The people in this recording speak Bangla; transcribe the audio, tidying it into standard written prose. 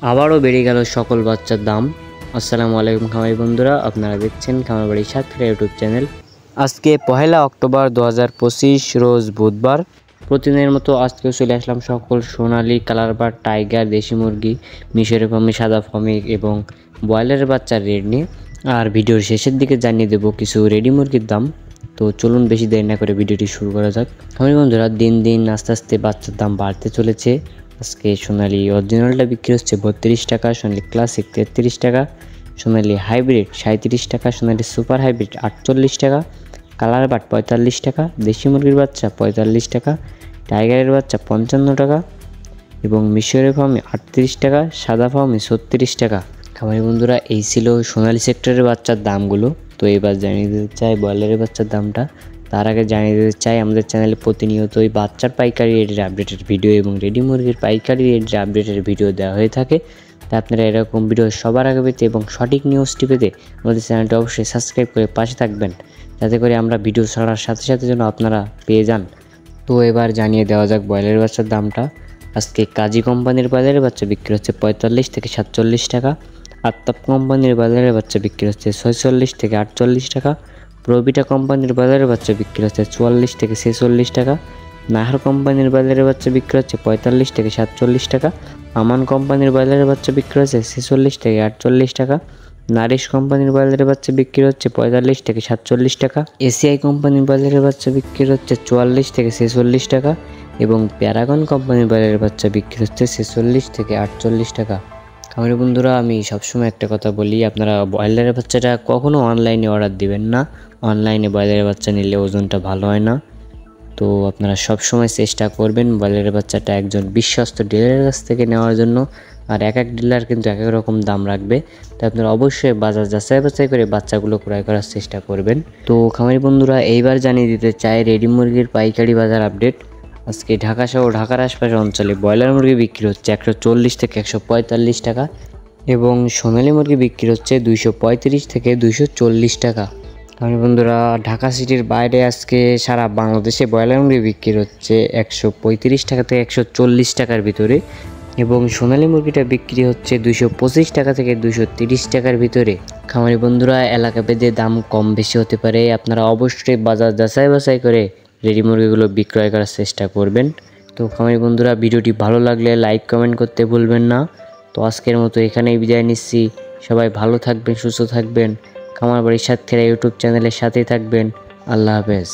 আবারও বেড়ে গেল সকল বাচ্চার দাম। আসসালামু আলাইকুম খামারি বন্ধুরা, আপনারা দেখছেন খামারবাড়ি সাতক্ষীরা ইউটিউব চ্যানেল। আজকে 1 অক্টোবর 2025 রোজ বুধবার। প্রতিদিনের মতো আজকেও চলে আসলাম সকল সোনালী কালার বা টাইগার দেশি মুরগি, মিশরি ফার্মি, সাদা ফার্মি এবং ব্রয়লারের বাচ্চার রেট নিয়ে। আর ভিডিওর শেষের দিকে জানিয়ে দেবো কিছু রেডি মুরগির দাম। তো চলুন বেশি দেরি না করে ভিডিওটি শুরু করা যাক। খামারি বন্ধুরা, দিন দিন আস্তে আস্তে বাচ্চার দাম বাড়তে চলেছে। আজকে সোনালী অরিজিনালটা বিক্রি হচ্ছে 32 টাকা, সোনালী ক্লাসিক 33 টাকা, সোনালী হাইব্রিড 37 টাকা, সোনালী সুপার হাইব্রিড 48 টাকা, কালার বাট 45 টাকা, দেশি মুরগির বাচ্চা 45 টাকা, টাইগারের বাচ্চা 55 টাকা এবং মিশরের ফার্মে 38 টাকা, সাদা ফার্মে 36 টাকা। খামারি বন্ধুরা, এই ছিল সোনালী সেক্টরের বাচ্চার দামগুলো। তো এবার জানিয়ে দিতে চাই ব্রয়লারের বাচ্চার দামটা। তার আগে জানিয়ে দিতে চাই আমাদের চ্যানেলে প্রতিনিয়তই বাচ্চার পাইকারি রেটের আপডেটের ভিডিও এবং রেডি মুরগির পাইকারি রেটের আপডেটের ভিডিও দেওয়া হয়ে থাকে। তাই আপনারা এরকম ভিডিও সবার আগে পেতে এবং সঠিক নিউজটি পেতে আমাদের চ্যানেলটি অবশ্যই সাবস্ক্রাইব করে পাশে থাকবেন, যাতে করে আমরা ভিডিও ছাড়ার সাথে সাথে যেন আপনারা পেয়ে যান। তো এবার জানিয়ে দেওয়া যাক ব্রয়লারের বাচ্চার দামটা। আজকে কাজী কোম্পানির ব্রয়লারের বাচ্চা বিক্রি হচ্ছে 45 থেকে 47 টাকা, আত্তাপ কোম্পানির ব্রয়লারের বাচ্চা বিক্রি হচ্ছে 46 থেকে 48 টাকা, প্রবিটা কোম্পানির ব্রয়লারের বাচ্চা বিক্রি হচ্ছে 44 থেকে 46 টাকা, নাহার কোম্পানির ব্রয়লারের বাচ্চা বিক্রি হচ্ছে 45 থেকে 47 টাকা, আমান কোম্পানির ব্রয়লারের বাচ্চা বিক্রি হচ্ছে 46 থেকে 48 টাকা, নারিশ কোম্পানির ব্রয়লারের বাচ্চা বিক্রি হচ্ছে 45 থেকে 47 টাকা, এসিআই কোম্পানির ব্রয়লারের বাচ্চা বিক্রি হচ্ছে 44 থেকে 46 টাকা এবং প্যারাগন কোম্পানির ব্রয়লারের বাচ্চা বিক্রি হচ্ছে 46 থেকে 48 টাকা। খামারি বন্ধুরা, আমি সবসময় একটা কথা বলি, আপনারা ব্রয়লারের বাচ্চাটা কখনো অনলাইনে অর্ডার দিবেন না। অনলাইনে ব্রয়লারের বাচ্চা নিলে ওজনটা ভালো হয় না। তো আপনারা সবসময় চেষ্টা করবেন ব্রয়লারের বাচ্চাটা একজন বিশ্বস্ত ডিলারের কাছ থেকে নেওয়ার জন্য। আর এক এক ডিলার কিন্তু এক এক রকম দাম রাখবে, তাই আপনারা অবশ্যই বাজার যাচাই বাছাই করে বাচ্চাগুলো ক্রয় করার চেষ্টা করবেন। তো খামারি বন্ধুরা, এইবার জানিয়ে দিতে চাই রেডি মুরগির পাইকারি বাজার আপডেট। আজকে ঢাকা সহ ঢাকার আশপাশের অঞ্চলে ব্রয়লার মুরগি বিক্রি হচ্ছে 140 থেকে 145 টাকা এবং সোনালী মুরগি বিক্রি হচ্ছে 235 থেকে 240 টাকা। আমি বন্ধুরা, ঢাকা সিটির বাইরে আজকে সারা বাংলাদেশে ব্রয়লার মুরগি বিক্রি হচ্ছে 135 টাকা থেকে 140 টাকার ভিতরে এবং সোনালী মুরগিটা বিক্রি হচ্ছে 225 টাকা থেকে 230 টাকার ভিতরে। খামারি বন্ধুরা, এলাকা ভেদে দাম কম বেশি হতে পারে, আপনারা অবশ্যই বাজার যাচাই বাছাই করে রেডি মুরগিগুলো বিক্রয় করার চেষ্টা করবেন। তো খামারি বন্ধুরা, ভিডিওটি ভালো লাগলে লাইক কমেন্ট করতে ভুলবেন না। তো আজকের মতো এখানেই বিদায় নিচ্ছি। সবাই ভালো থাকবেন, সুস্থ থাকবেন। খামারবাড়ি সাতক্ষীরা ইউটিউব চ্যানেলের সাথেই থাকবেন। আল্লাহ হাফেজ।